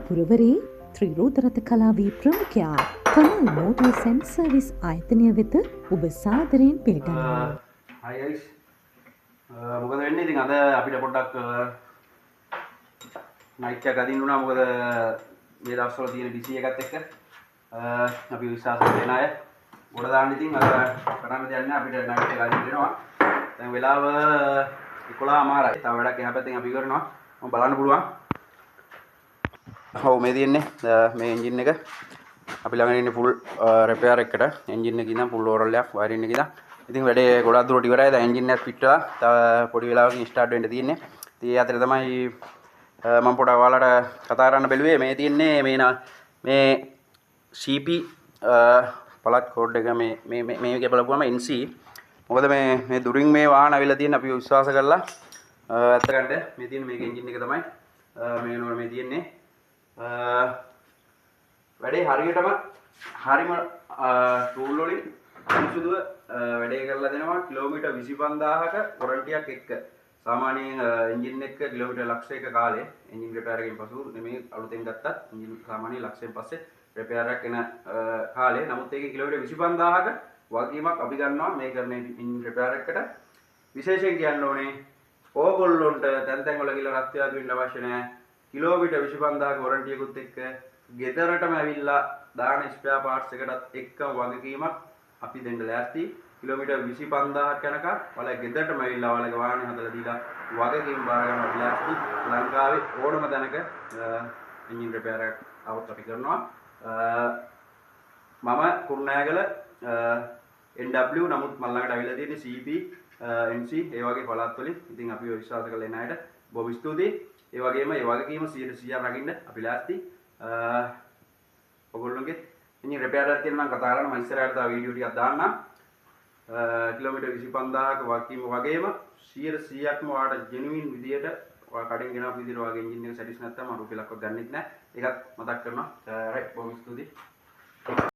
පුරවරේ ත්‍රිරෝදරත කලාවේ ප්‍රමුඛයා Kamal motors and service ආයතනය වෙත ඔබ සාදරයෙන් පිළිගන්නවා. Hi guys. මොකද වෙන්නේ ඉතින් අද අපිට පොඩ්ඩක් නයිට් එකක් අදින්න උනා මොකද මේ දවස්වල තියෙන බිසි එකත් එක්ක අපි විශ්වාස කරන අය ගොඩ දාන්න ඉතින් අර කරන්න දෙයක් නැහැ අපිට නයිට් එක අදින්න වෙනවා. දැන් වෙලාව 11:00යි. තව වැඩක් එහා පැත්තෙන් අපි කරනවා. මම බලන්න පුළුවන්. ඔව් මේ තියෙන්නේ මේ එන්ජින් එක අපි ළඟ ඉන්නේ ෆුල් රිපෙයාර් එකකට එන්ජින් එකේ ඉඳන් ෆුල් ඕවරෝල් එකක් වයරින් එකේ ඉඳන් ඉතින් වැඩේ ගොඩක් දුරට ඉවරයි දැන් එන්ජින් එකත් ෆිට වෙලා තව පොඩි වෙලාවකින් ස්ටාර්ට් වෙන්න තියෙන්නේ ඉතින් ඒ අතරේ තමයි මම පොඩක් ඔයාලට කතා කරන්න බැලුවේ මේ තියෙන්නේ මේ CP පළත් කෝඩ් එක මේකේ බලපුවම NC මොකද මේ දුරින් මේ වාහන අවිලා තියෙන අපි විශ්වාස කරලා ඇත්තකට මේ තියෙන මේක එන්ජින් එක තමයි මේ නෝර මේ තියෙන්නේ වැඩේ හරියටම හරිම ටූල් වලින් අනුසුදුව වැඩේ කරලා දෙනවා කිලෝමීටර් 25000ක වොරන්ටියක් එක්ක සාමාන්‍යයෙන් එන්ජින් එක කිලෝමීටර් ලක්ෂයක කාලේ එන්ජින් රිපෙයාර් එකෙන් පසු මේ අලුතෙන් ගත්තත් එන්ජින් සාමාන්‍යයෙන් ලක්ෂයෙන් පස්සේ රිපෙයාර් එකක් එන කාලේ නමුත් ඒකේ කිලෝමීටර් 25000ක වගකීමක් අපි ගන්නවා මේ කරන එන්ජින් රිපෙයාර් එකකට විශේෂයෙන් කියන්න ඕනේ ඕගොල්ලොන්ට තැන් වල ගිහලා රත්යාදු වෙන්න අවශ්‍ය නැහැ කිලෝමීටර් 25000ක වොරන්ටියකුත් එක්ක ගෙදරටම ඇවිල්ලා දාන ස්පෙයා පාර්ට්ස් එකටත් එක්කම වගකීමක් අපි දෙන්න ලෑස්ති කිලෝමීටර් 25000ක් යනකම් ඔයාලා ගෙදරටම ඇවිල්ලා ඔයාලගේ වාහනේ හදලා දීලා වගකීම් බාර ගන්න අපි ලෑස්ති ලංකාවේ ඕනම තැනක එන්ජින් රිපෙයාර් එකක් આવොත් අපි කරනවා මම කුරුණෑගල NW නමුත් මල් ළඟට ඇවිල්ලා තියෙන්නේ CP NC ඒ වගේ පළාත් වලින් ඉතින් අපි විශ්වාස කරලා එන අයට බොහොම ස්තුතියි ඒ වගේම ඒ වගකීම 100% රකින්න අපි ලෑස්ති ඔයගොල්ලෝගේ ඉතින් රිපෙයාර් එකක් තියෙනවා නම් කතා කරන්න මම ඉස්සරහට තව වීඩියෝ ටිකක් දාන්නම් කිලෝමීටර් 25000ක වගකීම වගේම 100%ක්ම ඔයාලට ජෙනුයින් විදියට ඔයා කඩෙන් ගෙනාපු විදියට ඔයාගේ එන්ජින් එක සැටිස් නැත්නම් මම රුපියලක්වත් ගන්නෙත් නැහැ ඒකත් මතක් කරනවා රයිට් බොහොම ස්තුතියි